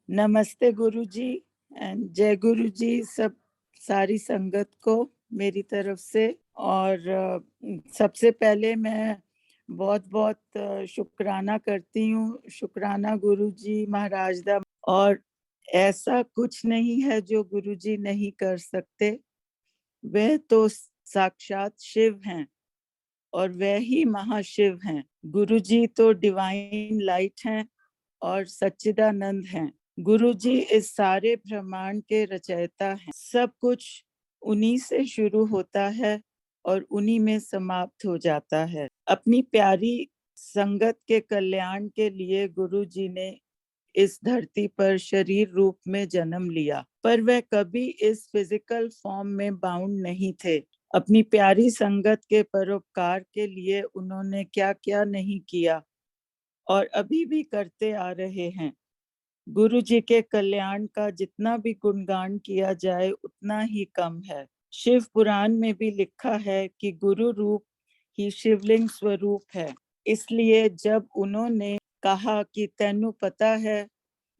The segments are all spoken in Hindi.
नमस्ते गुरुजी एंड जय गुरुजी सब सारी संगत को मेरी तरफ से। और सबसे पहले मैं बहुत बहुत शुक्राना करती हूँ। शुक्राना गुरुजी महाराज दा। और ऐसा कुछ नहीं है जो गुरुजी नहीं कर सकते। वह तो साक्षात शिव हैं और वह ही महाशिव हैं। गुरुजी तो डिवाइन लाइट हैं और सच्चिदानंद हैं। गुरुजी इस सारे ब्रह्मांड के रचयिता हैं। सब कुछ उन्हीं से शुरू होता है और उन्हीं में समाप्त हो जाता है। अपनी प्यारी संगत के कल्याण के लिए गुरुजी ने इस धरती पर शरीर रूप में जन्म लिया, पर वह कभी इस फिजिकल फॉर्म में बाउंड नहीं थे। अपनी प्यारी संगत के परोपकार के लिए उन्होंने क्या क्या नहीं किया और अभी भी करते आ रहे हैं। गुरु जी के कल्याण का जितना भी गुणगान किया जाए उतना ही कम है। शिव पुराण में भी लिखा है कि गुरु रूप ही शिवलिंग स्वरूप है। इसलिए जब उन्होंने कहा कि तैनू पता है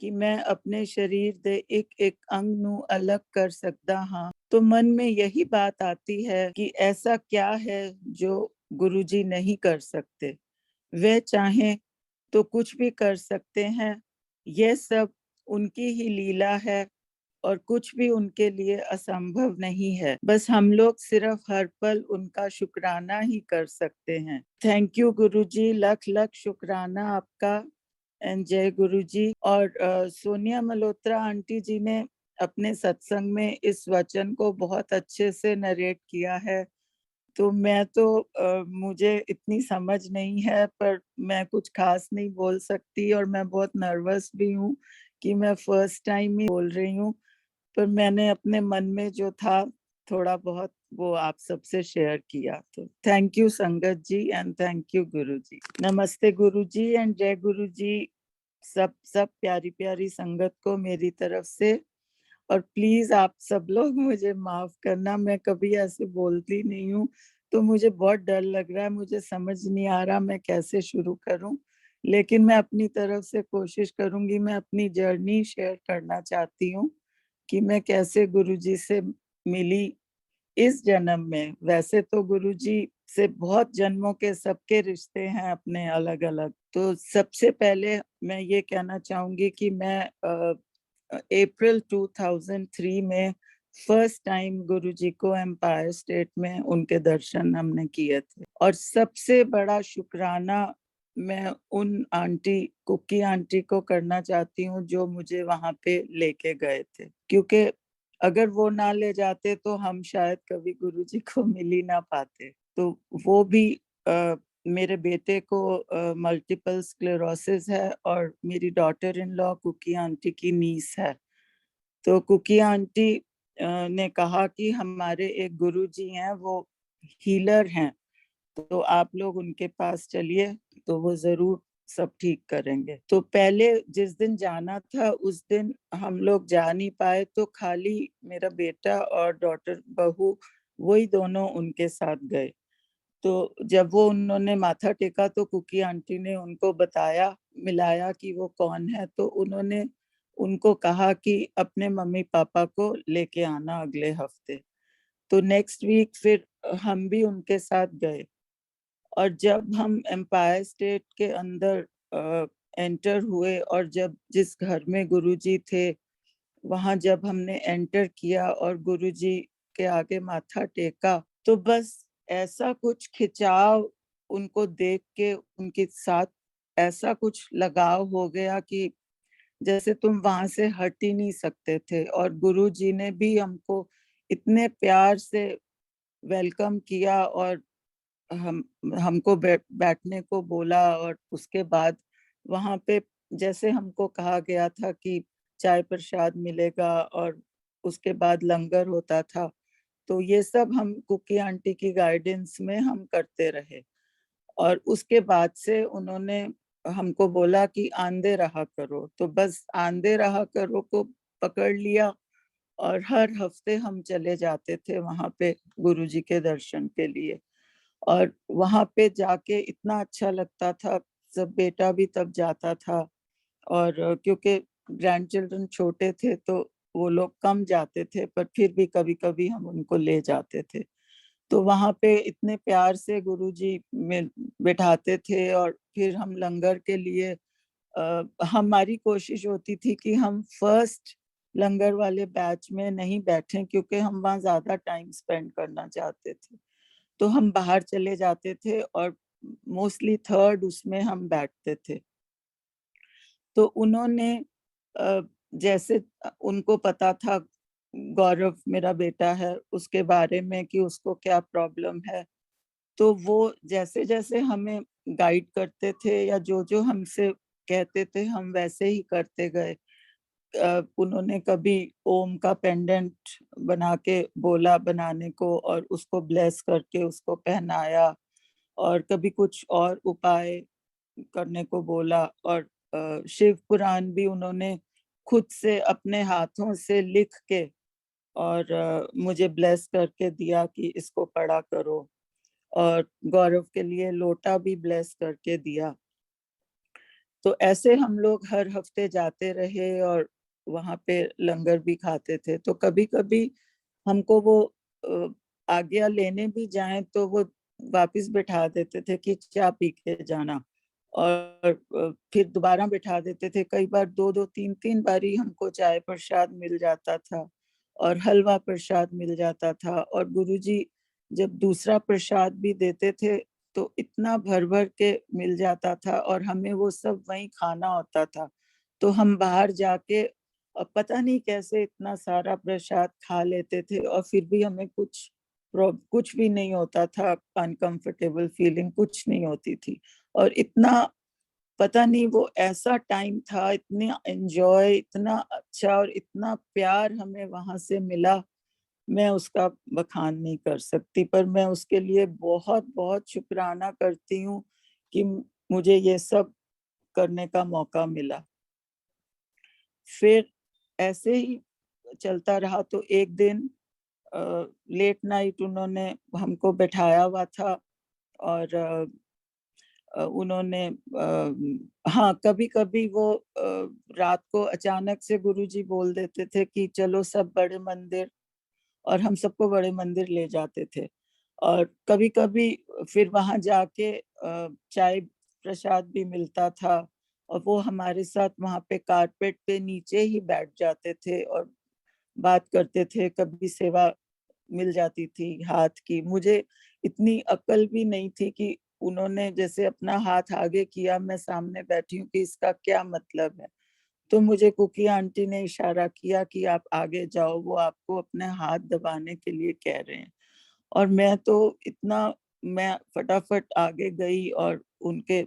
कि मैं अपने शरीर दे एक एक अंग नू अलग कर सकता हाँ, तो मन में यही बात आती है कि ऐसा क्या है जो गुरुजी नहीं कर सकते। वे चाहें तो कुछ भी कर सकते हैं। यह सब उनकी ही लीला है और कुछ भी उनके लिए असंभव नहीं है। बस हम लोग सिर्फ हर पल उनका शुक्राना ही कर सकते हैं। थैंक यू गुरुजी, लख लख शुक्राना आपका एंड जय गुरुजी। और सोनिया मल्होत्रा आंटी जी ने अपने सत्संग में इस वचन को बहुत अच्छे से नरेट किया है। तो मैं तो मुझे इतनी समझ नहीं है, पर मैं कुछ खास नहीं बोल सकती और मैं बहुत नर्वस भी हूँ कि मैं फर्स्ट टाइम ही बोल रही हूँ। पर मैंने अपने मन में जो था थोड़ा बहुत वो आप सबसे शेयर किया। तो थैंक यू संगत जी एंड थैंक यू गुरु जी। नमस्ते गुरु जी एंड जय गुरु जी सब प्यारी प्यारी संगत को मेरी तरफ से। और प्लीज आप सब लोग मुझे माफ करना, मैं कभी ऐसे बोलती नहीं हूँ, तो मुझे बहुत डर लग रहा है। मुझे समझ नहीं आ रहा मैं कैसे शुरू करूं, लेकिन मैं अपनी तरफ से कोशिश करूंगी। मैं अपनी जर्नी शेयर करना चाहती हूँ कि मैं कैसे गुरुजी से मिली इस जन्म में। वैसे तो गुरुजी से बहुत जन्मों के सबके रिश्ते हैं अपने अलग अलग। तो सबसे पहले मैं ये कहना चाहूंगी कि मैं अप्रैल 2003 में फर्स्ट टाइम गुरुजी को एम्पायर स्टेट में उनके दर्शन हमने किए थे। और सबसे बड़ा शुक्राना मैं उन आंटी कुकी आंटी को करना चाहती हूँ जो मुझे वहां पे लेके गए थे, क्योंकि अगर वो ना ले जाते तो हम शायद कभी गुरुजी को मिल ही ना पाते। तो वो भी मेरे बेटे को मल्टीपल स्क्लेरोसिस है और मेरी daughter in law Kuki aunty की नीस है। तो कुकी आंटी ने कहा कि हमारे एक गुरुजी हैं, वो हीलर हैं, तो आप लोग उनके पास चलिए तो वो जरूर सब ठीक करेंगे। तो पहले जिस दिन जाना था उस दिन हम लोग जा नहीं पाए, तो खाली मेरा बेटा और डॉटर बहू वही दोनों उनके साथ गए। तो जब वो उन्होंने माथा टेका तो कुकी आंटी ने उनको बताया, मिलाया कि वो कौन है। तो उन्होंने उनको कहा कि अपने मम्मी पापा को लेके आना अगले हफ्ते। तो नेक्स्ट वीक फिर हम भी उनके साथ गए। और जब हम एम्पायर स्टेट के अंदर एंटर हुए और जब जिस घर में गुरुजी थे वहां जब हमने एंटर किया और गुरुजी के आगे माथा टेका, तो बस ऐसा कुछ खिंचाव उनको देख के उनके साथ ऐसा कुछ लगाव हो गया कि जैसे तुम वहां से हट ही नहीं सकते थे। और गुरुजी ने भी हमको इतने प्यार से वेलकम किया और हम हमको बैठने को बोला। और उसके बाद वहां पे जैसे हमको कहा गया था कि चाय प्रसाद मिलेगा और उसके बाद लंगर होता था, तो ये सब हम कुकी आंटी की गाइडेंस में हम करते रहे। और उसके बाद से उन्होंने हमको बोला कि आंदे रहा करो, तो बस आंदे रहा करो को पकड़ लिया और हर हफ्ते हम चले जाते थे वहां पे गुरुजी के दर्शन के लिए। और वहां पे जाके इतना अच्छा लगता था। सब बेटा भी तब जाता था और क्योंकि ग्रैंड चिल्ड्रन छोटे थे तो वो लोग कम जाते थे, पर फिर भी कभी-कभी हम उनको ले जाते थे। तो वहाँ पे इतने प्यार से गुरुजी मिल बिठाते थे और फिर हम लंगर के लिए हमारी कोशिश होती थी कि हम फर्स्ट लंगर वाले बैच में नहीं बैठें, क्योंकि हम वहाँ ज़्यादा टाइम स्पेंड करना चाहते थे। तो हम बाहर चले जाते थे और मोस्टली थर्ड उसमें हम बैठते थे। तो उन्होंने अ, जैसे उनको पता था गौरव मेरा बेटा है, उसके बारे में कि उसको क्या प्रॉब्लम है, तो वो जैसे-जैसे हमें गाइड करते थे या जो-जो हमसे कहते थे, हम वैसे ही करते गए। उन्होंने कभी ओम का पेंडेंट बना के बोला बनाने को और उसको ब्लेस करके उसको पहनाया, और कभी कुछ और उपाय करने को बोला, और शिव पुराण भी उन्होंने खुद से अपने हाथों से लिख के और मुझे ब्लेस करके दिया कि इसको पढ़ा करो, और गौरव के लिए लोटा भी ब्लेस करके दिया। तो ऐसे हम लोग हर हफ्ते जाते रहे और वहाँ पे लंगर भी खाते थे। तो कभी-कभी हमको वो अ, आज्ञा लेने भी जाएँ तो वो वापस बिठा देते थे कि चाय पी के जाना, और फिर दोबारा बिठा देते थे। कई बार 2-2 3-3 बारी हमको चाय प्रसाद मिल जाता था और हलवा प्रसाद मिल जाता था, और गुरुजी जब दूसरा प्रसाद भी देते थे तो इतना भर-भर के मिल जाता था और हमें वो सब वहीं खाना होता था। तो हम बाहर जाके पता नहीं कैसे इतना सारा प्रसाद खा लेते थे और फिर भी हमें कुछ भी नहीं होता था, अनकंफर्टेबल फीलिंग कुछ नहीं होती थी। और इतना पता नहीं वो ऐसा टाइम था, इतना एन्जॉय, इतना अच्छा और इतना प्यार हमें वहाँ से मिला, मैं उसका बखान नहीं कर सकती, पर मैं उसके लिए बहुत-बहुत शुक्राना करती हूँ कि मुझे ये सब करने का मौका मिला। फिर ऐसे ही चलता रहा तो एक दिन लेट नाइट उन्होंने हमको बैठाया हुआ था, और उन्होंने हाँ, कभी-कभी वो रात को अचानक से गुरुजी बोल देते थे कि चलो सब बड़े मंदिर, और हम सबको बड़े मंदिर ले जाते थे। और कभी-कभी फिर वहाँ जाके चाय प्रसाद भी मिलता था, और वो हमारे साथ वहाँ पे कारपेट पे नीचे ही बैठ जाते थे और बात करते थे। कभी सेवा मिल जाती थी हाथ की। मुझे इतनी अक्ल भी नहीं थी कि उन्होंने जैसे अपना हाथ आगे किया, मैं सामने बैठी हूँ, कि इसका क्या मतलब है? तो मुझे कुकी आंटी ने इशारा किया कि आप आगे जाओ, वो आपको अपने हाथ दबाने के लिए कह रहे हैं। और मैं फटाफट आगे गई और उनके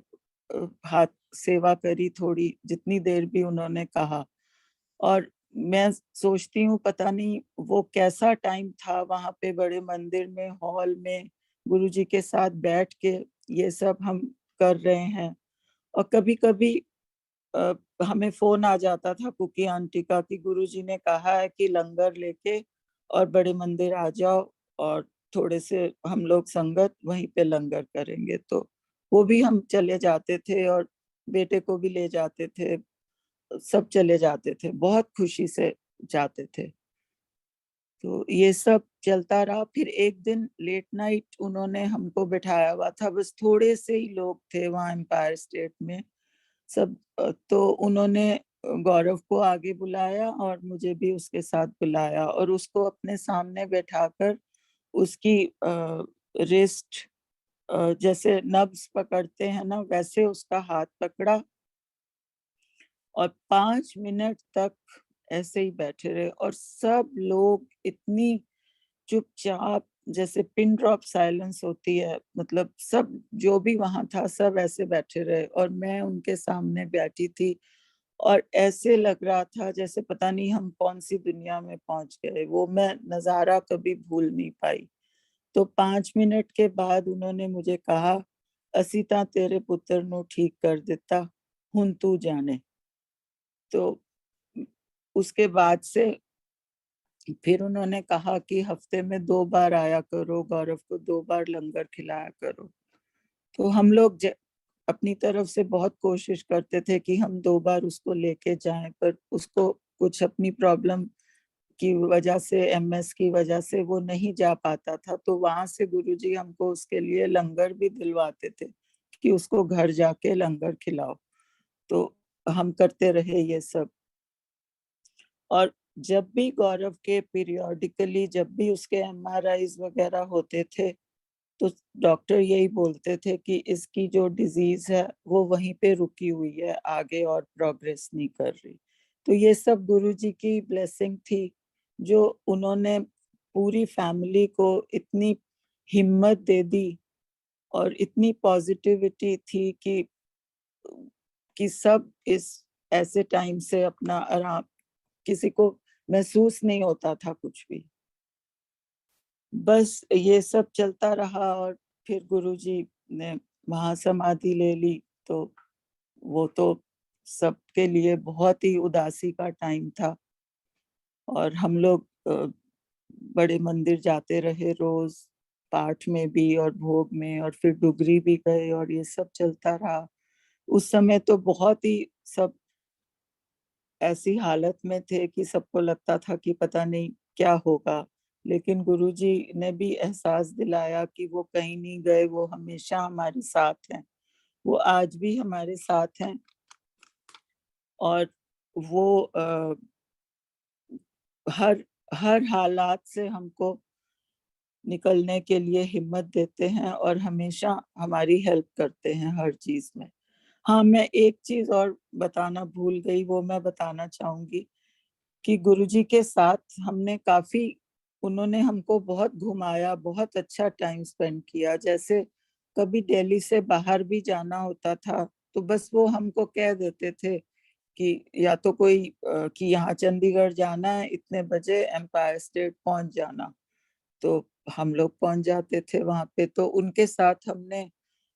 हाथ सेवा करी थोड़ी, जितनी देर भी उन्होंने कहा। और मैं सोचती हूँ पता नहीं वो कैसा टाइम था वहाँ पे बड़े मंदिर में, हॉल में गुरुजी के साथ बैठ के ये सब हम कर रहे हैं। और कभी-कभी अ, हमें फ़ोन आ जाता था कुकी आंटी का कि गुरुजी ने कहा है कि लंगर लेके और बड़े मंदिर आ जाओ, और थोड़े से हम लोग संगत वहीं पे लंगर करेंगे। तो वो भी हम चले जाते थे और बेटे को भी ले जाते थे, सब चले जाते थे, बहुत खुशी से जाते थे। तो ये सब चलता रहा, फिर एक दिन लेट नाइट उन्होंने हमको बिठाया हुआ था, बस थोड़े से ही लोग थे वहाँ एम्पायर स्टेट में। तो उन्होंने गौरव को आगे बुलाया और मुझे भी उसके साथ बुलाया, और उसको अपने सामने बैठाकर उसकी रिस्ट जैसे नब्ज़ पकड़ते हैं ना, वैसे उसका हाथ पकड़ा और 5 मिनट तक ऐसे ही बैठे रहे, और सब लोग इतनी चुपचाप, जैसे पिन ड्रॉप साइलेंस होती है, मतलब सब जो भी वहाँ था सब ऐसे बैठे रहे, और मैं उनके सामने बैठी थी और ऐसे लग रहा था जैसे पता नहीं हम कौन-सी दुनिया में पहुँच गए, वो मैं नज़ारा कभी भूल नहीं पाई। तो 5 मिनट के बाद उन्होंने मुझे कहा, "ਅਸੀਂ ਤਾਂ तेरे पुत्र ਨੂੰ ठीक कर ਦਿੱਤਾ, ਹੁਣ तू जाने।" तो उसके बाद से फिर उन्होंने कहा कि हफ्ते में 2 बार आया करो, गौरव को 2 बार लंगर खिलाया करो। तो हम लोग अपनी तरफ से बहुत कोशिश करते थे कि हम 2 बार उसको लेके जाएं, पर उसको कुछ अपनी प्रॉब्लम की वजह से, एमएस की वजह से वो नहीं जा पाता था। तो वहां से गुरुजी हमको उसके लिए लंगर भी दिलवाते थे कि उसको घर जाके लंगर खिलाओ। तो हम करते रहे ये सब। और जब भी गौरव के पीरियोडिकली जब भी उसके एमआरआईज वगैरह होते थे, तो डॉक्टर यही बोलते थे कि इसकी जो डिजीज है वो वहीं पे रुकी हुई है, आगे और प्रोग्रेस नहीं कर रही। तो ये सब गुरुजी की ब्लेसिंग थी, जो उन्होंने पूरी फैमिली को इतनी हिम्मत दे दी और इतनी पॉजिटिविटी थी कि सब इस ऐसे टाइम से अपना आराम, किसी को महसूस नहीं होता था कुछ भी। बस ये सब चलता रहा और फिर गुरुजी ने महासमाधि ले ली। तो वो तो सबके लिए बहुत ही उदासी का टाइम था। और हम लोग बड़े मंदिर जाते रहे रोज, पाठ में भी और भोग में, और फिर डुगरी भी गए और ये सब चलता रहा। उस समय तो बहुत ही सब ऐसी हालत में थे कि सबको लगता था कि पता नहीं क्या होगा। लेकिन गुरुजी ने भी एहसास दिलाया कि वो कहीं नहीं गए, वो हमेशा हमारे साथ हैं। वो आज भी हमारे साथ हैं और वो हर हर हालात से हमको निकलने के लिए हिम्मत देते हैं और हमेशा हमारी हेल्प करते हैं हर चीज में। हाँ, मैं एक चीज और बताना भूल गई, वो मैं बताना चाहूंगी कि गुरुजी के साथ हमने काफी, उन्होंने हमको बहुत घुमाया, बहुत अच्छा टाइम स्पेंड किया। जैसे कभी दिल्ली से बाहर भी जाना होता था तो बस वो हमको कह देते थे कि या तो कोई कि यहाँ चंडीगढ़ जाना है, इतने बजे एम्पायर स्टेट पहुंच जाना। तो हम लोग पहुंच जाते थे वहां पे। तो उनके साथ हमने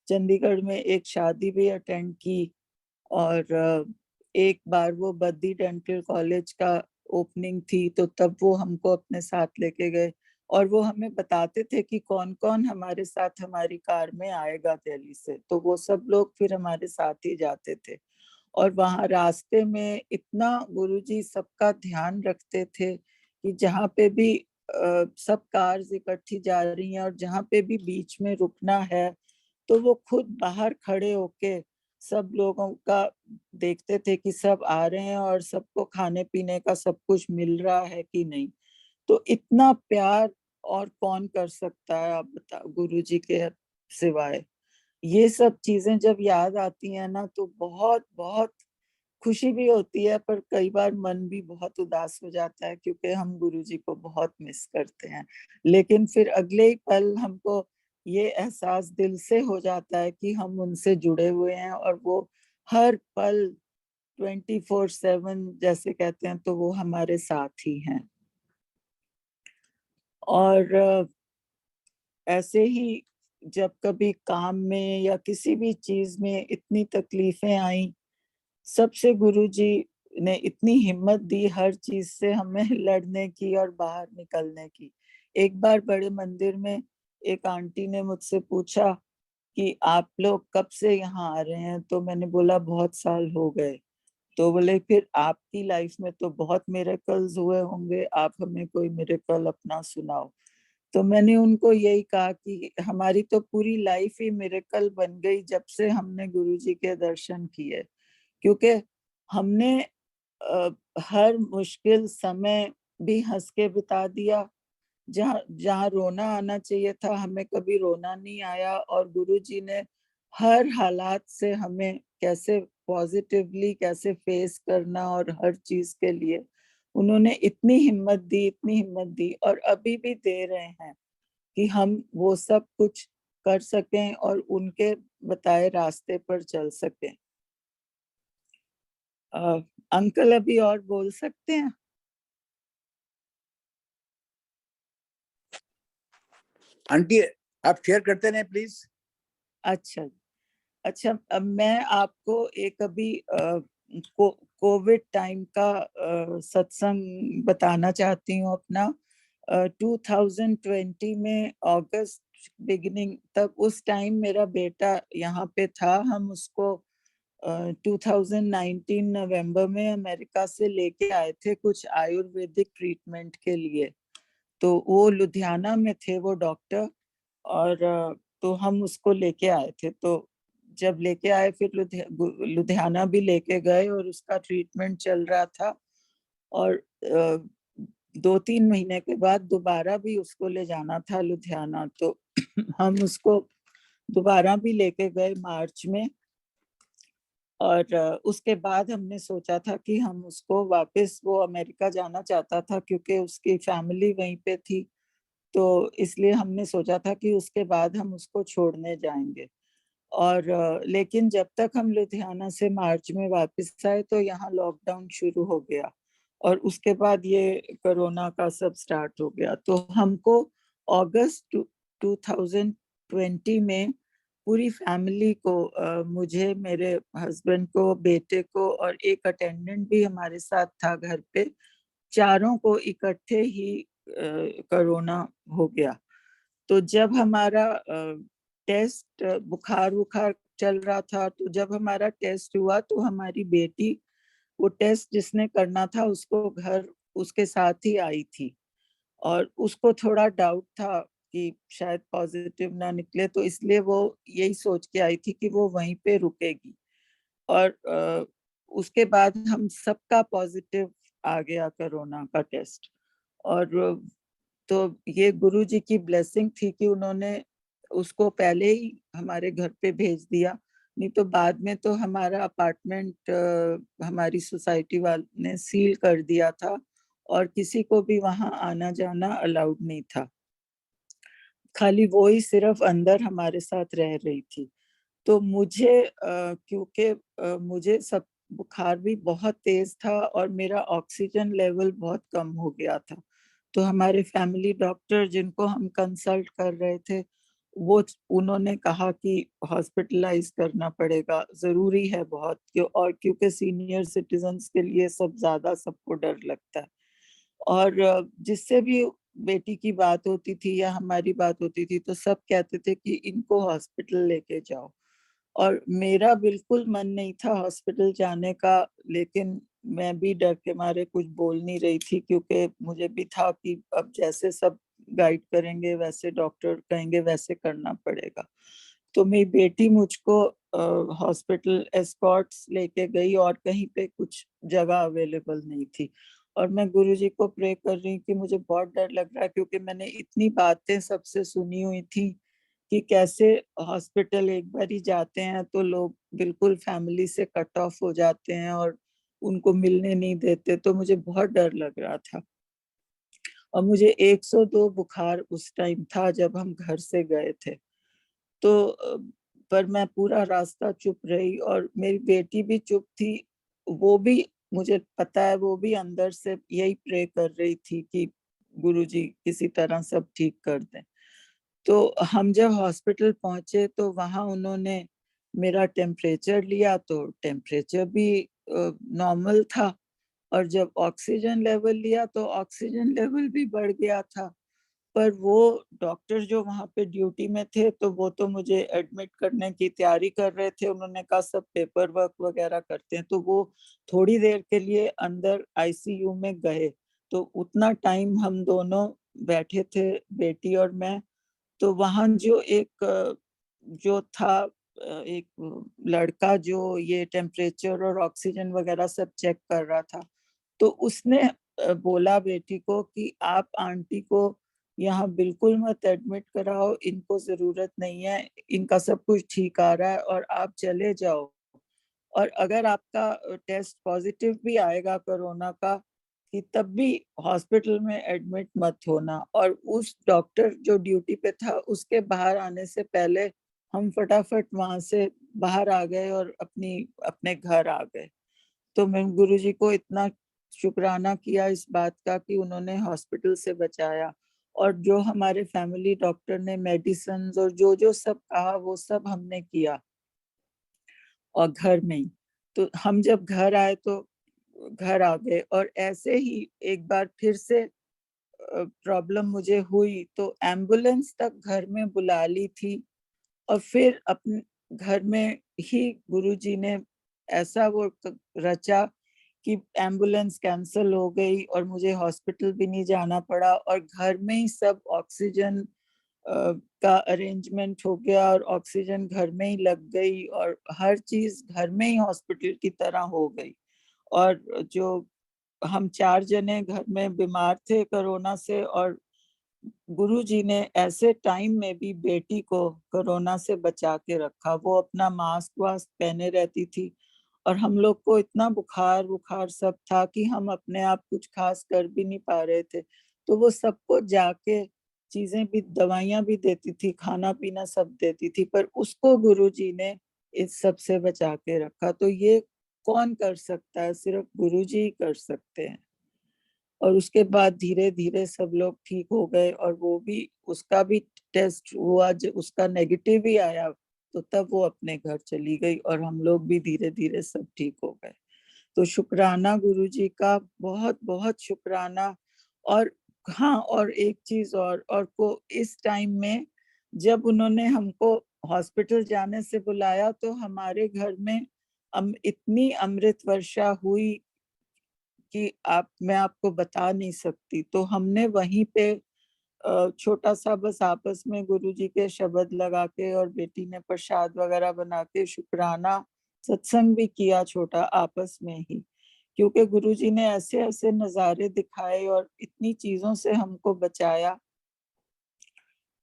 चंडीगढ़ में एक शादी भी अटेंड की। और एक बार वो बद्दी डेंटल कॉलेज का ओपनिंग थी, तो तब वो हमको अपने साथ लेके गए और वो हमें बताते थे कि कौन कौन हमारे साथ हमारी कार में आएगा दिल्ली से। तो वो सब लोग फिर हमारे साथ ही जाते थे। और वहां रास्ते में इतना गुरुजी सबका ध्यान रखते थे कि जहाँ पे भी सब कार्स इकट्ठी जा रही हैं और जहाँ पे भी बीच में रुकना है, तो वो खुद बाहर खड़े होके सब लोगों का देखते थे कि सब आ रहे हैं और सबको खाने पीने का सब कुछ मिल रहा है कि नहीं। तो इतना प्यार और कौन कर सकता है, आप बताओ, गुरुजी के सिवाय। ये सब चीजें जब याद आती हैं ना, तो बहुत बहुत खुशी भी होती है, पर कई बार मन भी बहुत उदास हो जाता है क्योंकि हम गुरुजी को बहुत मिस करते हैं। लेकिन फिर अगले ही पल हमको ये एहसास दिल से हो जाता है कि हम उनसे जुड़े हुए हैं और वो हर पल 24/7 जैसे कहते हैं, तो वो हमारे साथ ही हैं। और ऐसे ही जब कभी काम में या किसी भी चीज में इतनी तकलीफें आई, सबसे गुरुजी ने इतनी हिम्मत दी हर चीज से हमें लड़ने की और बाहर निकलने की। एक बार बड़े मंदिर में एक आंटी ने मुझसे पूछा कि आप लोग कब से यहाँ आ रहे हैं, तो मैंने बोला बहुत साल हो गए। तो बोले फिर आपकी लाइफ में तो बहुत मिरेकल्स हुए होंगे, आप हमें कोई मिरेकल अपना सुनाओ। तो मैंने उनको यही कहा कि हमारी तो पूरी लाइफ ही मिरेकल बन गई जब से हमने गुरुजी के दर्शन किए। क्योंकि हमने अ, हर मुश्किल समय भी हंस के बिता दिया। जहाँ जहाँ रोना आना चाहिए था, हमें कभी रोना नहीं आया। और गुरुजी ने हर हालात से हमें कैसे पॉजिटिवली कैसे फेस करना, और हर चीज के लिए उन्होंने इतनी हिम्मत दी, इतनी हिम्मत दी, और अभी भी दे रहे हैं कि हम वो सब कुछ कर सकें और उनके बताए रास्ते पर चल सकें। अंकल अभी और बोल सकते हैं? आंटी आप शेयर करते रहे प्लीज। अच्छा। अच्छा, अब मैं आपको एक अभी कोविड टाइम का सत्संग बताना चाहती हूँ अपना। 2020 में अगस्त बिगिनिंग, तब उस टाइम मेरा बेटा यहाँ पे था। हम उसको 2019 नवंबर में अमेरिका से लेके आए थे कुछ आयुर्वेदिक ट्रीटमेंट के लिए। तो वो लुधियाना में थे वो डॉक्टर, और तो हम उसको लेके आए थे। तो जब लेके आए फिर लुधियाना भी लेके गए और उसका ट्रीटमेंट चल रहा था। और 2-3 महीने के बाद दोबारा भी उसको ले जाना था लुधियाना। तो हम उसको दोबारा भी लेके गए मार्च में। और उसके बाद हमने सोचा था कि हम उसको वापस, वो अमेरिका जाना चाहता था क्योंकि उसकी फैमिली वहीं पे थी। तो इसलिए हमने सोचा था कि उसके बाद हम उसको छोड़ने जाएंगे। और लेकिन जब तक हम लुधियाना से मार्च में वापस आए तो यहाँ लॉकडाउन शुरू हो गया, और उसके बाद ये कोरोना का सब स्टार्ट हो गया। तो हमको अगस्त 2020 में पूरी फैमिली को, मुझे, मेरे हस्बैंड को, बेटे को और एक अटेंडेंट भी हमारे साथ था घर पे, चारों को इकट्ठे ही कोरोना हो गया। तो जब हमारा टेस्ट, बुखार बुखार चल रहा था, तो जब हमारा टेस्ट हुआ तो हमारी बेटी, वो टेस्ट जिसने करना था उसको घर उसके साथ ही आई थी। और उसको थोड़ा डाउट था कि शायद पॉजिटिव ना निकले, तो इसलिए वो यही सोच के आई थी कि वो वहीं पे रुकेगी। और उसके बाद हम सबका पॉजिटिव आ गया कोरोना का टेस्ट। और तो ये गुरु जी की ब्लेसिंग थी कि उन्होंने उसको पहले ही हमारे घर पे भेज दिया। नहीं तो बाद में तो हमारा अपार्टमेंट हमारी सोसाइटी वाले ने सील कर दिया था, और किसी को भी वहां आना जाना अलाउड नहीं था। खाली वो ही सिर्फ अंदर हमारे साथ रह रही थी। तो मुझे क्योंकि मुझे सब बुखार भी बहुत तेज था और मेरा ऑक्सीजन लेवल बहुत कम हो गया था। तो हमारे फैमिली डॉक्टर जिनको हम कंसल्ट कर रहे थे, वो उन्होंने कहा कि हॉस्पिटलाइज करना पड़ेगा, जरूरी है बहुत। क्यों? और क्योंकि सीनियर सिटीजन्स के लिए सब ज्यादा सबको डर लगता है। और जिससे भी बेटी की बात होती थी या हमारी बात होती थी तो सब कहते थे कि इनको हॉस्पिटल लेके जाओ। और मेरा बिल्कुल मन नहीं था हॉस्पिटल जाने का, लेकिन मैं भी डर के मारे कुछ बोल नहीं रही थी, क्योंकि मुझे भी था कि अब जैसे सब गाइड करेंगे वैसे डॉक्टर कहेंगे वैसे करना पड़ेगा। तो मेरी बेटी मुझको हॉस्पिटल एस्कॉर्ट्स लेके गई, और कहीं पे कुछ जगह अवेलेबल नहीं थी। और मैं गुरुजी को प्रे कर रही कि मुझे बहुत डर लग रहा है, क्योंकि मैंने इतनी बातें सबसे सुनी हुई थी कि कैसे हॉस्पिटल एक बार ही जाते हैं तो लोग बिल्कुल फैमिली से कट ऑफ हो जाते हैं और उनको मिलने नहीं देते। तो मुझे बहुत डर लग रहा था। और मुझे 102 बुखार उस टाइम था जब हम घर से गए थे। तो पर मैं पूरा रास्ता चुप रही, और मेरी बेटी भी चुप थी। वो भी, मुझे पता है, वो भी अंदर से यही प्रे कर रही थी कि गुरुजी किसी तरह सब ठीक कर दें। तो हम जब हॉस्पिटल पहुंचे तो वहां उन्होंने मेरा टेम्परेचर लिया, तो टेम्परेचर भी नॉर्मल था। और जब ऑक्सीजन लेवल लिया तो ऑक्सीजन लेवल भी बढ़ गया था। पर वो डॉक्टर जो वहां पे ड्यूटी में थे, तो वो तो मुझे एडमिट करने की तैयारी कर रहे थे। उन्होंने कहा सब पेपर वर्क वगैरह करते हैं, तो वो थोड़ी देर के लिए अंदर आईसीयू में गए। तो उतना टाइम हम दोनों बैठे थे, बेटी और मैं। तो वहां जो एक जो था एक लड़का जो ये टेम्परेचर और ऑक्सीजन वगैरह सब चेक कर रहा था, तो उसने बोला बेटी को कि आप आंटी को यहाँ बिल्कुल मत एडमिट कराओ, इनको जरूरत नहीं है, इनका सब कुछ ठीक आ रहा है और आप चले जाओ। और अगर आपका टेस्ट पॉजिटिव भी आएगा कोरोना का, कि तब भी हॉस्पिटल में एडमिट मत होना। और उस डॉक्टर जो ड्यूटी पे था उसके बाहर आने से पहले हम फटाफट वहां से बाहर आ गए और अपने घर आ गए। तो मैं गुरुजी को इतना शुक्राना किया इस बात का कि उन्होंने हॉस्पिटल से बचाया। और जो हमारे फैमिली डॉक्टर ने मेडिसिन और जो जो सब कहा वो सब हमने किया, और घर में ही। तो हम जब घर आए तो घर आ गए, और ऐसे ही एक बार फिर से प्रॉब्लम मुझे हुई तो एम्बुलेंस तक घर में बुला ली थी, और फिर अपने घर में ही गुरुजी ने ऐसा वो रचा कि एम्बुलेंस कैंसल हो गई और मुझे हॉस्पिटल भी नहीं जाना पड़ा, और घर में ही सब ऑक्सीजन का अरेंजमेंट हो गया, और ऑक्सीजन घर में ही लग गई, और हर चीज घर में ही हॉस्पिटल की तरह हो गई। और जो हम 4 जने घर में बीमार थे कोरोना से, और गुरुजी ने ऐसे टाइम में भी बेटी को कोरोना से बचा के रखा। वो अपना मास्क वास्क पहने रहती थी, और हम लोग को इतना बुखार बुखार सब था कि हम अपने आप कुछ खास कर भी नहीं पा रहे थे। तो वो सबको जाके चीजें भी, दवाइयां भी देती थी, खाना पीना सब देती थी, पर उसको गुरुजी ने इस सब से बचा के रखा। तो ये कौन कर सकता है? सिर्फ गुरुजी ही कर सकते हैं। और उसके बाद धीरे धीरे सब लोग ठीक हो गए, और वो भी, उसका भी टेस्ट हुआ, जो उसका नेगेटिव ही आया, तो तब वो अपने घर चली गई, और हम लोग भी धीरे धीरे सब ठीक हो गए। तो शुक्राना गुरुजी का, बहुत बहुत शुक्राना। और हाँ, और एक चीज और को इस टाइम में जब उन्होंने हमको हॉस्पिटल जाने से बुलाया, तो हमारे घर में इतनी अमृत वर्षा हुई कि मैं आपको बता नहीं सकती। तो हमने वहीं पे छोटा सा बस आपस में गुरुजी के शब्द लगा के, और बेटी ने प्रसाद वगैरह बना के शुक्राना सत्संग भी किया, छोटा आपस में ही। क्योंकि गुरुजी ने ऐसे ऐसे नजारे दिखाए और इतनी चीजों से हमको बचाया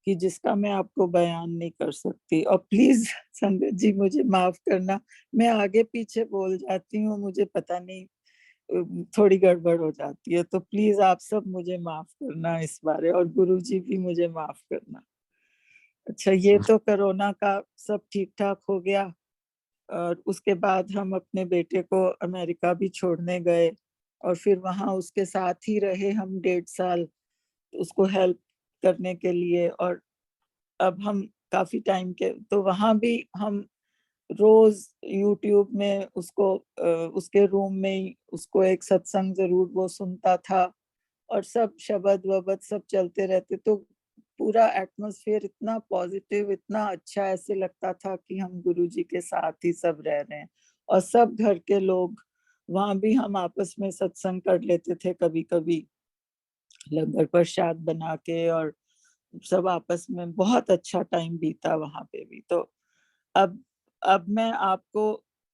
कि जिसका मैं आपको बयान नहीं कर सकती। और प्लीज संगत जी मुझे माफ करना, मैं आगे पीछे बोल जाती हूँ, मुझे पता नहीं, थोड़ी गड़बड़ हो जाती है, तो प्लीज आप सब मुझे माफ करना इस बारे, और गुरुजी भी मुझे माफ करना। अच्छा, ये तो कोरोना का सब ठीक ठाक हो गया। और उसके बाद हम अपने बेटे को अमेरिका भी छोड़ने गए, और फिर वहां उसके साथ ही रहे हम 1.5 साल, उसको हेल्प करने के लिए। और अब हम काफी टाइम के, तो वहां भी हम रोज यूट्यूब में उसको उसके रूम में ही उसको एक सत्संग जरूर वो सुनता था, और सब शब्द वबद सब चलते रहते। तो पूरा एटमॉस्फेयर इतना पॉजिटिव, इतना अच्छा, ऐसे लगता था कि हम गुरुजी के साथ ही सब रह रहे हैं। और सब घर के लोग, वहां भी हम आपस में सत्संग कर लेते थे कभी कभी, लंगर प्रसाद बना के, और सब आपस में बहुत अच्छा टाइम बीता वहां पे भी। तो अब अब मैं आपको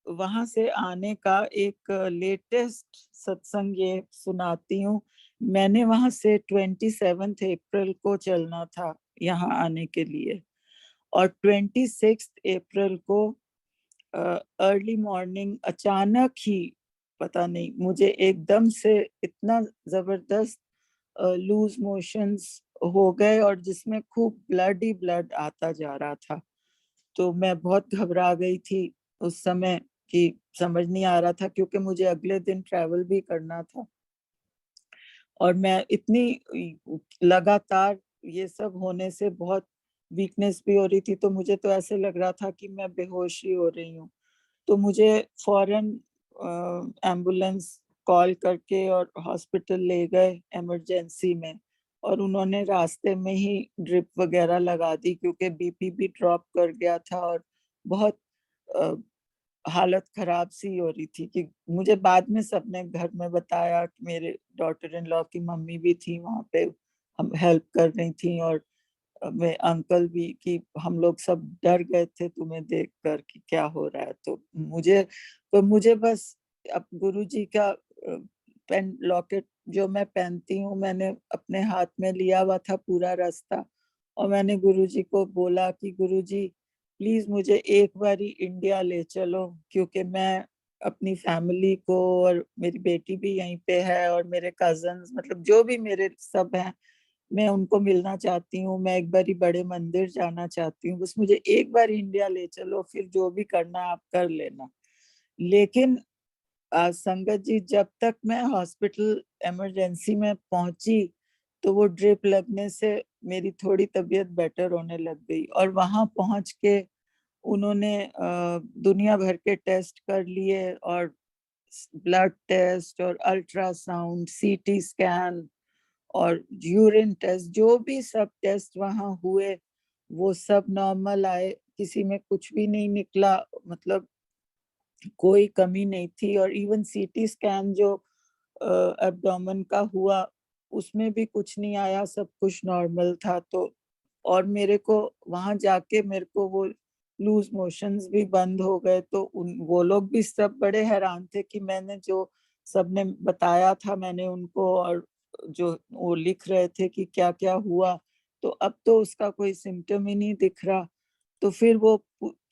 वहां से आने का एक लेटेस्ट सत्संग ये सुनाती हूँ। मैंने वहां से 27 अप्रैल को चलना था यहाँ आने के लिए, और 26 अप्रैल को अर्ली मॉर्निंग अचानक ही, पता नहीं, मुझे एकदम से इतना जबरदस्त लूज मोशंस हो गए, और जिसमें खूब ब्लड ही ब्लड आता जा रहा था। तो मैं बहुत घबरा गई थी उस समय, कि समझ नहीं आ रहा था, क्योंकि मुझे अगले दिन ट्रैवल भी करना था, और मैं इतनी लगातार ये सब होने से बहुत वीकनेस भी हो रही थी। तो मुझे तो ऐसे लग रहा था कि मैं बेहोश ही हो रही हूँ। तो मुझे फौरन एम्बुलेंस कॉल करके और हॉस्पिटल ले गए इमरजेंसी में, और उन्होंने रास्ते में ही ड्रिप वगैरह लगा दी, क्योंकि बीपी भी ड्रॉप कर गया था, और बहुत अ, हालत खराब सी हो रही थी। कि मुझे बाद में सबने घर में बताया कि मेरे डॉटर इन लॉ की मम्मी भी थी वहां पे, हम हेल्प कर रही थी, और मैं अंकल भी, कि हम लोग सब डर गए थे तुम्हें देखकर कि क्या हो रहा है। तो मुझे बस अब गुरुजी का पेन लॉकेट जो मैं पहनती हूँ, मैंने अपने हाथ में लिया हुआ था पूरा रास्ता, और मैंने गुरुजी को बोला कि गुरुजी प्लीज मुझे एक बारी इंडिया ले चलो, क्योंकि मैं अपनी फैमिली को, और मेरी बेटी भी यहीं पे है, और मेरे कजन्स, मतलब जो भी मेरे सब हैं, मैं उनको मिलना चाहती हूँ, मैं एक बारी बड़े मंदिर जाना चाहती हूँ, बस मुझे एक बार इंडिया ले चलो, फिर जो भी करना आप कर लेना। लेकिन संगत जी, जब तक मैं हॉस्पिटल इमरजेंसी में पहुंची, तो वो ड्रिप लगने से मेरी थोड़ी तबीयत बेटर होने लग गई, और वहां पहुंच के उन्होंने दुनिया भर के टेस्ट कर लिए, और ब्लड टेस्ट और अल्ट्रासाउंड, सीटी स्कैन, और यूरिन टेस्ट, जो भी सब टेस्ट वहाँ हुए वो सब नॉर्मल आए, किसी में कुछ भी नहीं निकला, मतलब कोई कमी नहीं थी। और इवन सीटी स्कैन जो एब्डोमेन का हुआ उसमें भी कुछ नहीं आया, सब कुछ नॉर्मल था। तो और मेरे को वहां जाके मेरे को वो लूज मोशंस भी बंद हो गए, तो उन वो लोग भी सब बड़े हैरान थे कि मैंने जो सबने बताया था मैंने उनको, और जो वो लिख रहे थे कि क्या क्या हुआ, तो अब तो उसका कोई सिम्टम ही नहीं दिख रहा। तो फिर वो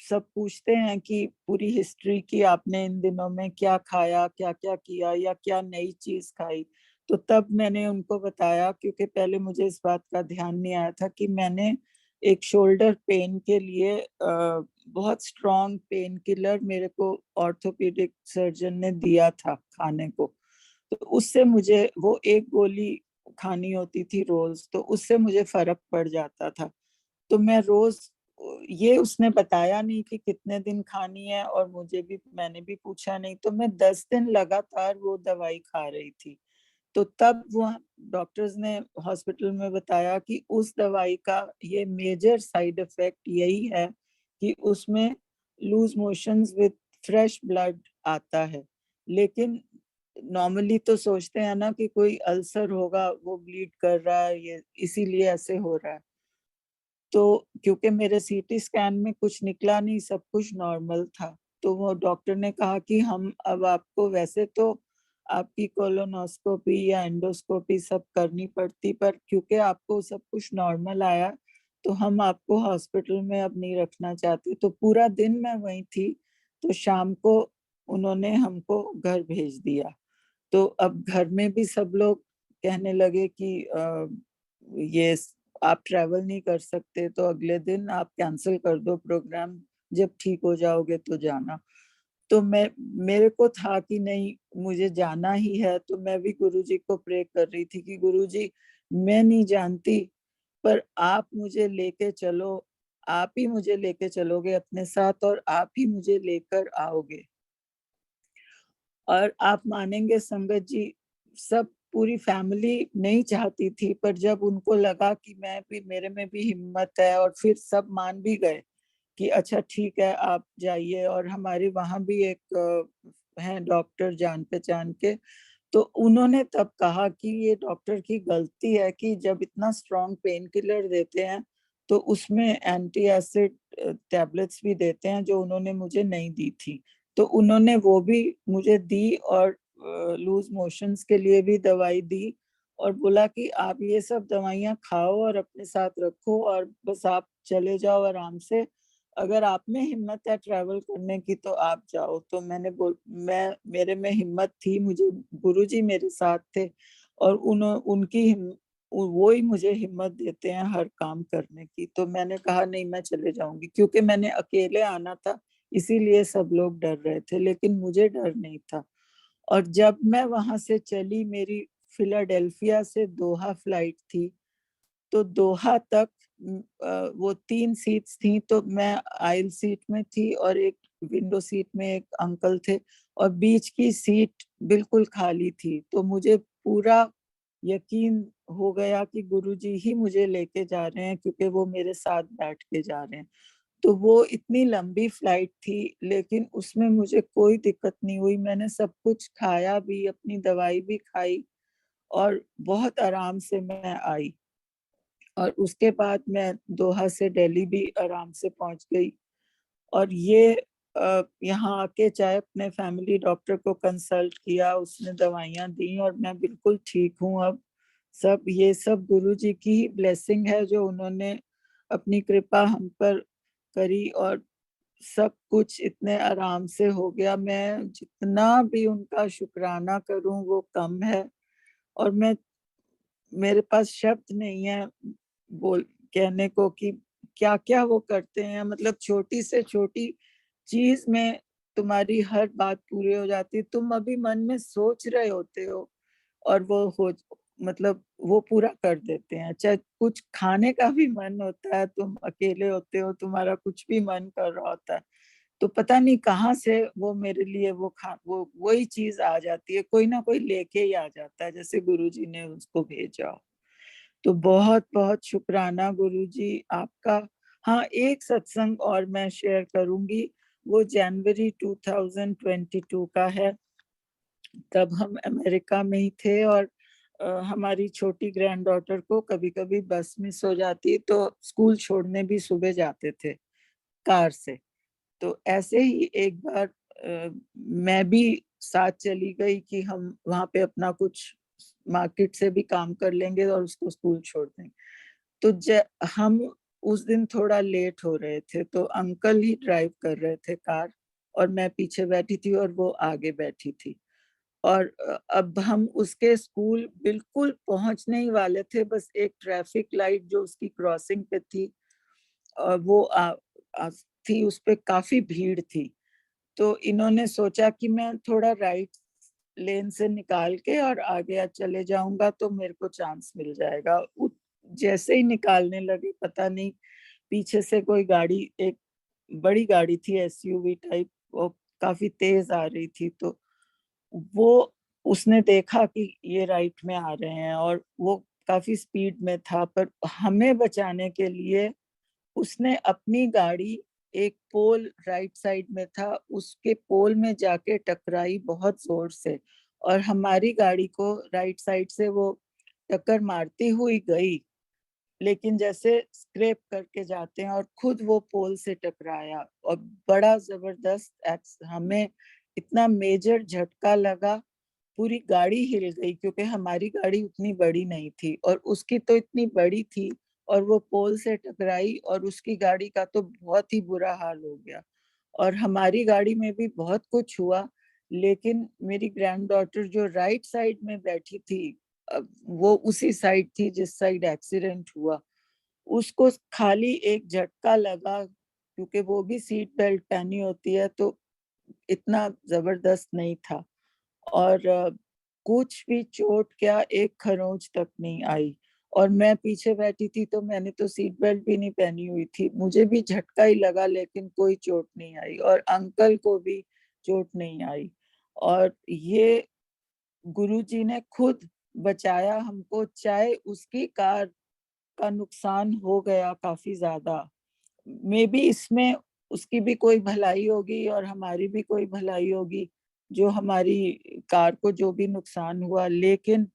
सब पूछते हैं कि पूरी हिस्ट्री की, आपने इन दिनों में क्या खाया, क्या क्या किया, या क्या नई चीज खाई। तो तब मैंने उनको बताया, क्योंकि पहले मुझे इस बात का ध्यान नहीं आया था कि मैंने एक शोल्डर पेन के लिए बहुत स्ट्रॉन्ग पेन किलर मेरे को ऑर्थोपेडिक सर्जन ने दिया था खाने को। तो उससे मुझे वो एक गोली खानी होती थी रोज, तो उससे मुझे फर्क पड़ जाता था। तो मैं रोज, ये उसने बताया नहीं कि कितने दिन खानी है, और मुझे भी, मैंने भी पूछा नहीं, तो मैं 10 दिन लगातार वो दवाई खा रही थी। तो तब वो डॉक्टर्स ने हॉस्पिटल में बताया कि उस दवाई का ये मेजर साइड इफेक्ट यही है कि उसमें loose motions with fresh blood आता है। लेकिन नॉर्मली तो सोचते हैं ना कि कोई अल्सर होगा, वो ब्लीड कर रहा है, ये इसीलिए ऐसे हो रहा है। तो क्योंकि मेरे सीटी स्कैन में कुछ निकला नहीं, सब कुछ नॉर्मल था, तो वो डॉक्टर ने कहा कि हम अब आपको, वैसे तो आपकी कोलोनोस्कोपी या एंडोस्कोपी सब करनी पड़ती, पर क्योंकि आपको सब कुछ नॉर्मल आया तो हम आपको हॉस्पिटल में अब नहीं रखना चाहते। तो पूरा दिन मैं वहीं थी, तो शाम को उन्होंने हमको घर भेज दिया। तो अब घर में भी सब लोग कहने लगे कि ये आप ट्रैवल नहीं कर सकते, तो अगले दिन आप कैंसिल कर दो प्रोग्राम, जब ठीक हो जाओगे तो जाना। तो मैं, मेरे को था कि नहीं, मुझे जाना ही है। तो मैं भी गुरुजी को प्रे कर रही थी कि गुरुजी, मैं नहीं जानती, पर आप मुझे लेके चलो, आप ही मुझे लेके चलोगे अपने साथ, और आप ही मुझे लेकर आओगे। और आप मानेंगे संगत जी, सब पूरी फैमिली नहीं चाहती थी, पर जब उनको लगा कि मैं भी, मेरे में भी हिम्मत है, और फिर सब मान भी गए कि अच्छा ठीक है आप जाइए। और हमारे वहां भी एक हैं डॉक्टर जान पहचान के, तो उन्होंने तब कहा कि ये डॉक्टर की गलती है कि जब इतना स्ट्रॉन्ग पेन किलर देते हैं तो उसमें एंटी एसिड टैबलेट्स भी देते हैं, जो उन्होंने मुझे नहीं दी थी। तो उन्होंने वो भी मुझे दी, और लूज मोशंस के लिए भी दवाई दी, और बोला कि आप ये सब दवाइयाँ खाओ और अपने साथ रखो, और बस आप चले जाओ आराम से। अगर आप में हिम्मत है ट्रैवल करने की तो आप जाओ। तो मैं, मेरे में हिम्मत थी, मुझे गुरुजी मेरे साथ थे, और वो ही मुझे हिम्मत देते हैं हर काम करने की। तो मैंने कहा नहीं, मैं चले जाऊंगी, क्योंकि मैंने अकेले आना था, इसीलिए सब लोग डर रहे थे, लेकिन मुझे डर नहीं था। और जब मैं वहां से चली, मेरी फिलाडेल्फिया से दोहा फ्लाइट थी, तो दोहा तक वो 3 सीट्स थी, तो मैं आइल सीट में थी, और एक विंडो सीट में एक अंकल थे, और बीच की सीट बिल्कुल खाली थी। तो मुझे पूरा यकीन हो गया कि गुरुजी ही मुझे लेके जा रहे हैं, क्योंकि वो मेरे साथ बैठ के जा रहे हैं। तो वो इतनी लंबी फ्लाइट थी, लेकिन उसमें मुझे कोई दिक्कत नहीं हुई। मैंने सब कुछ खाया भी, अपनी दवाई भी खाई, और बहुत आराम से मैं आई। और उसके बाद मैं दोहा से दिल्ली भी आराम से पहुंच गई। और ये यहाँ आके चाहे अपने फैमिली डॉक्टर को कंसल्ट किया, उसने दवाइयाँ दी, और मैं बिल्कुल ठीक हूँ अब। सब ये सब गुरु जी की ही ब्लेसिंग है, जो उन्होंने अपनी कृपा हम पर करी, और सब कुछ इतने आराम से हो गया। मैं जितना भी उनका शुक्राना करूं वो कम है। और मैं, मेरे पास शब्द नहीं है बोल कहने को कि क्या क्या वो करते हैं। मतलब छोटी से छोटी चीज में तुम्हारी हर बात पूरी हो जाती है। तुम अभी मन में सोच रहे होते हो, और वो हो, मतलब वो पूरा कर देते हैं। चाहे कुछ खाने का भी मन होता है, तुम अकेले होते हो, तुम्हारा कुछ भी मन कर रहा होता है, तो पता नहीं कहाँ से वो मेरे लिए वो वही चीज आ जाती है, कोई ना कोई लेके ही आ जाता है, जैसे गुरुजी ने उसको भेजा हो। तो बहुत बहुत शुक्राना गुरुजी आपका। हाँ, एक सत्संग और मैं शेयर करूंगी, वो जनवरी 2022 का है। तब हम अमेरिका में ही थे और हमारी छोटी ग्रैंड डॉटर को कभी कभी बस मिस हो जाती, तो स्कूल छोड़ने भी सुबह जाते थे कार से। तो ऐसे ही एक बार मैं भी साथ चली गई कि हम वहां पे अपना कुछ मार्केट से भी काम कर लेंगे और उसको स्कूल छोड़ देंगे। तो हम उस दिन थोड़ा लेट हो रहे थे, तो अंकल ही ड्राइव कर रहे थे कार और मैं पीछे बैठी थी और वो आगे बैठी थी। और अब हम उसके स्कूल बिल्कुल पहुंचने ही वाले थे, बस एक ट्रैफिक लाइट जो उसकी क्रॉसिंग पे थी और वो थी, उस पे काफी भीड़ थी। तो इन्होंने सोचा कि मैं थोड़ा राइट लेन से निकाल के और आगे चले जाऊंगा तो मेरे को चांस मिल जाएगा। जैसे ही निकालने लगे, पता नहीं पीछे से कोई गाड़ी, एक बड़ी गाड़ी थी एसयूवी टाइप, वो काफी तेज आ रही थी। तो वो उसने देखा कि ये राइट में आ रहे हैं और वो काफी स्पीड में था, पर हमें बचाने के लिए उसने अपनी गाड़ी, एक पोल राइट साइड में था, उसके पोल में जाके टकराई बहुत जोर से, और हमारी गाड़ी को राइट साइड से वो टक्कर मारती हुई गई, लेकिन जैसे स्क्रैप करके जाते हैं, और खुद वो पोल से टकराया और बड़ा जबरदस्त हमें इतना मेजर झटका लगा, पूरी गाड़ी हिल गई, क्योंकि हमारी गाड़ी उतनी बड़ी नहीं थी और उसकी तो इतनी बड़ी थी, और वो पोल से टकराई और उसकी गाड़ी का तो बहुत ही बुरा हाल हो गया। और हमारी गाड़ी में भी बहुत कुछ हुआ, लेकिन मेरी ग्रैंड डॉटर जो राइट साइड में बैठी थी, वो उसी साइड थी जिस साइड एक्सीडेंट हुआ, उसको खाली एक झटका लगा, क्योंकि वो भी सीट बेल्ट पहनी होती है, तो इतना जबरदस्त नहीं था। और कुछ भी चोट क्या, एक खरोंच तक नहीं आई। और मैं पीछे बैठी थी तो मैंने तो सीट बेल्ट भी नहीं पहनी हुई थी, मुझे भी झटका ही लगा, लेकिन कोई चोट नहीं आई और अंकल को भी चोट नहीं आई। और ये गुरुजी ने खुद बचाया हमको, चाहे उसकी कार का नुकसान हो गया काफी ज्यादा, मे बी इसमें उसकी भी कोई भलाई होगी और हमारी भी कोई भलाई होगी, जो हमारी कार को जो भी नुकसान हुआ, लेकिन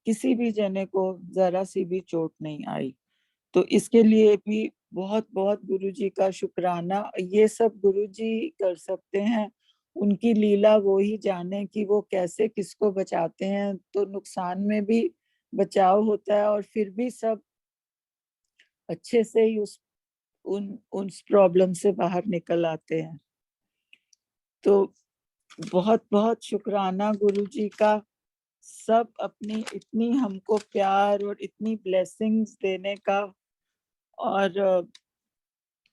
किसी भी जने को जरा सी भी चोट नहीं आई। तो इसके लिए भी बहुत बहुत गुरुजी का शुक्राना। ये सब गुरुजी कर सकते हैं, उनकी लीला वो ही जाने कि वो कैसे किसको बचाते हैं। तो नुकसान में भी बचाव होता है और फिर भी सब अच्छे से ही उन प्रॉब्लम से बाहर निकल आते हैं। तो बहुत बहुत शुक्राना गुरुजी का, सब अपनी इतनी हमको प्यार और इतनी ब्लेसिंग्स देने का, और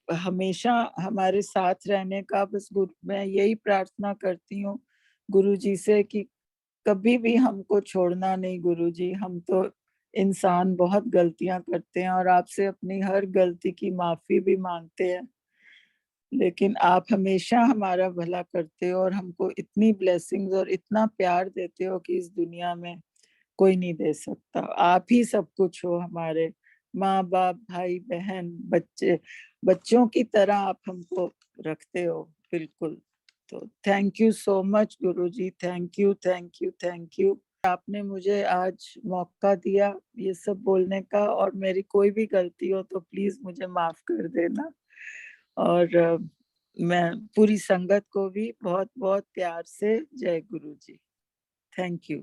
हमेशा हमारे साथ रहने का। बस मैं यही प्रार्थना करती हूँ गुरुजी से कि कभी भी हमको छोड़ना नहीं गुरुजी। हम तो इंसान बहुत गलतियां करते हैं और आपसे अपनी हर गलती की माफी भी मांगते हैं, लेकिन आप हमेशा हमारा भला करते हो और हमको इतनी ब्लेसिंग्स और इतना प्यार देते हो कि इस दुनिया में कोई नहीं दे सकता। आप ही सब कुछ हो हमारे, माँ बाप, भाई बहन, बच्चे, बच्चों की तरह आप हमको रखते हो बिल्कुल। तो thank you so much Guruji, thank you thank you thank you. आपने मुझे आज मौका दिया ये सब बोलने का, और मेरी कोई भी गलती हो तो प्लीज मुझे माफ कर देना। और मैं पूरी संगत को भी बहुत बहुत प्यार से जय गुरु जी। Thank you.